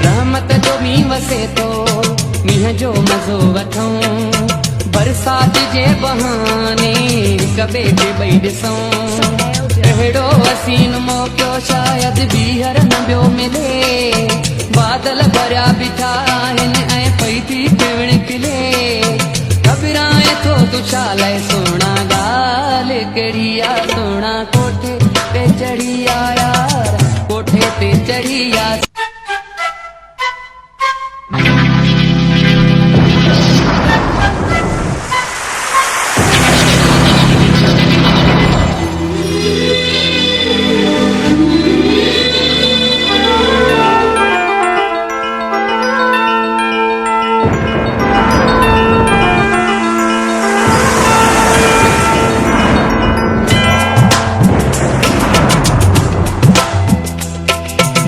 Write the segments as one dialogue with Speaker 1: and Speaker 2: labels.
Speaker 1: रहमत जो मींहुं वसे थो मींहं जो मज़ो वठूं बरसात जे बहाने कबे खे ॿई ॾिसूं अहिड़ो हसीन मौक़ो शायद ॿीहर न ॿियो मिले बादल भरिया बीठा आहिनि ऐं पई थी पिवण खिले घबराए थो तूं छा लाइ सोना ॻाल्हि कहिड़ी आहे सोना कोठे ते चढ़ी आ यार कोठे ते चढ़ी आ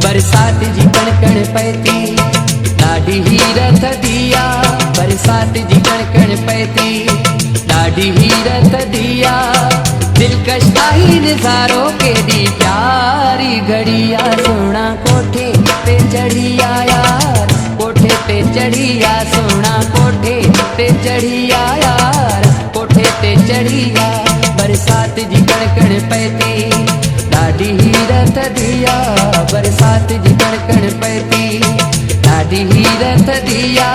Speaker 1: बरसात जी कण कण पए थी ॾाढी हीरत दिया बरसात जी कण कण पए थी ॾाढी हीरत दिया दिलकश आई नज़ारो केॾी प्यारी घड़ी आ सोना कोठे ते चढ़ी आ यार कोठे ते चढ़ी आ सोना कोठे ते चढ़ी आ यार कोठे ते चढ़ी आ बरसात जी कण कण पए थी ॾाढी हीरत दिया बरसात जी कण कण पए थी ॾाढी हीरत दिया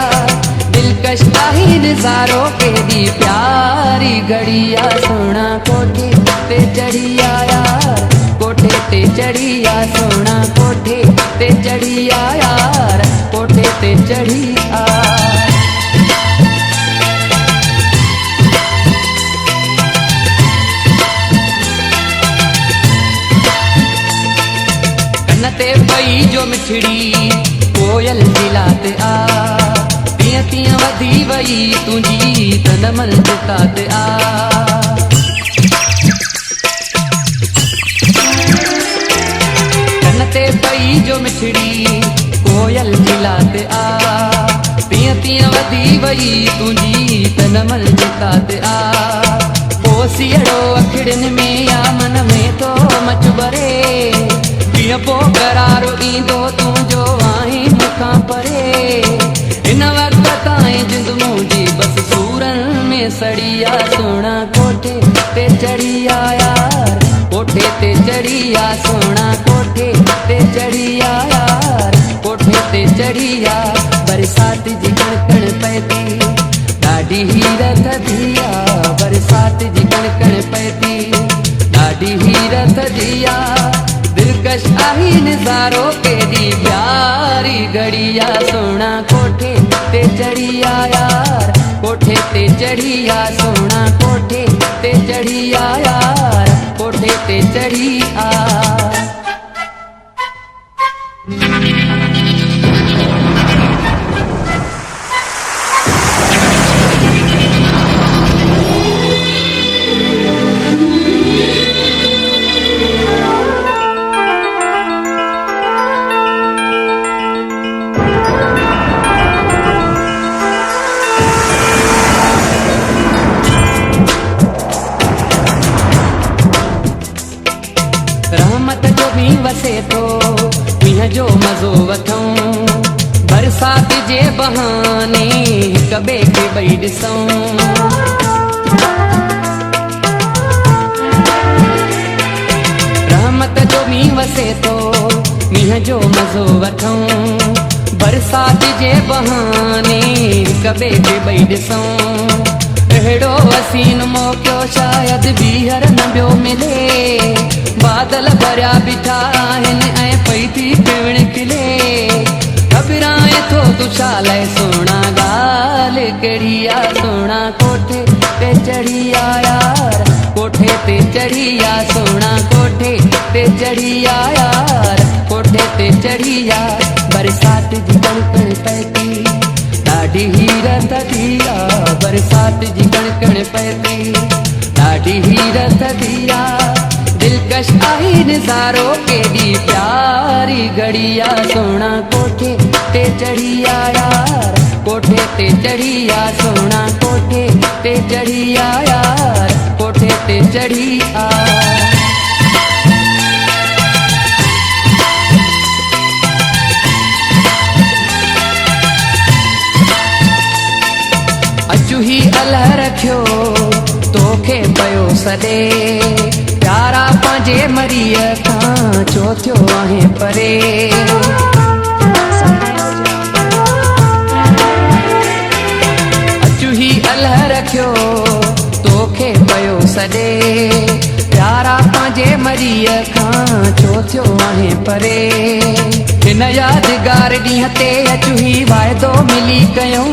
Speaker 1: दिलकश आहे नज़ारो केॾी प्यारी घड़ी आ सोना कोठे ते चढ़ी आ यार कोठे ते चढ़ी आ सोना कोठे ते चढ़ी आ यार कोठे ते चढ़ी आ ते पई जो मिठड़ी कोयल जी लात आ तीअं तीअं वधी वई तुंहिंजी तन मन जे तात आ कन ते पई जो मिठड़ी कोयल जी लात आ तीअं तीअं वधी वई तुंहिंजी तन मन जे तात आ पोसियड़ो अखिड़ियुनि में या मन में तो मच भरे पोइ करारो ईंदो तुंहिंजो आहीं मूंखां परे हिन वक़्त ताईं जिंद मुंहिंजी बसि सूरनि में सड़ी आ सोना कोठे ते चढ़ी आ यार कोठे ते चढ़ी आ सोना कोठे ते चढ़ी आ यार कोठे ते चढ़ी आ बरसात जी कण कण पए थी ॾाढी हीरत दिया बरसात जी कण कण पए थी ॾाढी हीरत दिया दिलकश आहे नज़ारो केॾी प्यारी घड़ी आ सोना कोठे ते चढ़ी आ यार कोठे ते चढ़ी आ सोना कोठे ते चढ़ी आ यार कोठे ते चढ़ी आ रहमत जो मींहुं वसे थो मींहं जो मज़ो वठूं बरसात जे बहाने हिक ॿिए खे ॿई ॾिसूं रहमत जो मींहुं वसे थो मींहं जो मज़ो वठूं बरसात जे बहाने हिक ॿिए खे ॿई ॾिसूं अहिड़ो हसीन मौक़ो शायद ॿीहर न ॿियो मिले बादल भरिया बीठा आहिनि ऐं पई थी पिवण खिले घबराए थो तूं छा लाइ सोना ॻाल्हि कहिड़ी आहे सोना कोठे ते चढ़ी आ यार कोठे ते चढ़ी आ सोना कोठे ते चढ़ी आ यार कोठे ते चढ़ी आ बरसात जी कण कण पए थी ॾाढी हीरत दिया बरसात जी कण कण पए थी ॾाढी हीरत दिया दिलकश आहे नज़ारो केॾी प्यारी घड़ी आ सोना कोठे ते चढ़ी आ यार कोठे ते चढ़ी आ सोना कोठे ते चढ़ी आ यार कोठे ते चढ़ी आ तोखे पयो सॾे प्यारा पंहिंजे मरीअ खां छो थियो आहे परे अचु ही अल्ह रखियो तोखे पयो सॾे प्यारा पंहिंजे मरीअ खां छो थियो आहे परे हिन यादगार ॾींहं ते अचु ही वाइदो मिली कयूं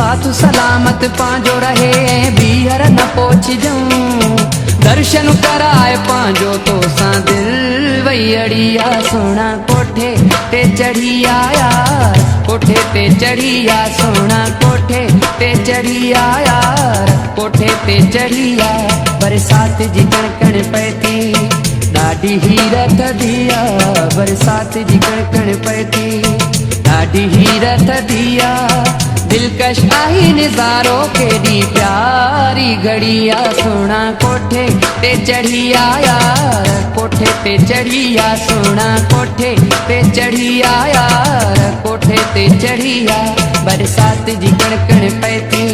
Speaker 1: साथ सलामत पंहिंजो रहे बीहर न पोछिजऊं दर्शन कराए पंहिंजो तोसां दिल वई अड़िया सोना कोठे ते चढ़ी आया कोठे ते चढ़ी आ सोना कोठे ते चढ़ी आया कोठे ते चढ़ी आ बरसात जी कणकण पए थी ॾाढी हीरत दिया बरसात जी कणकण पए थी ॾाढी हीरत दिया दिलकश आई नज़ारो केॾी प्यारी घड़िया सोना कोठे ते चढ़ी आया कोठे ते चढ़ी आ सोना कोठे ते चढ़ी आया कोठे ते चढ़ी आ बरसात जी कणकण पए थी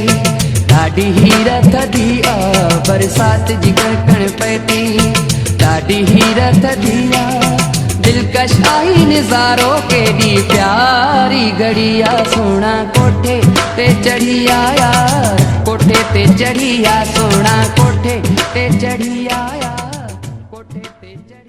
Speaker 1: ॾाढी हीरत दिया बरसात जी कणकण पए थी ॾाढी हीरत दिया दिलकश आई नज़ारो केॾी प्यारी घड़िया सोना कोठे ते चढ़ी आया कोठे ते चढ़ी आ सोना कोठे ते चढ़ी आया कोठे ते चढ़ी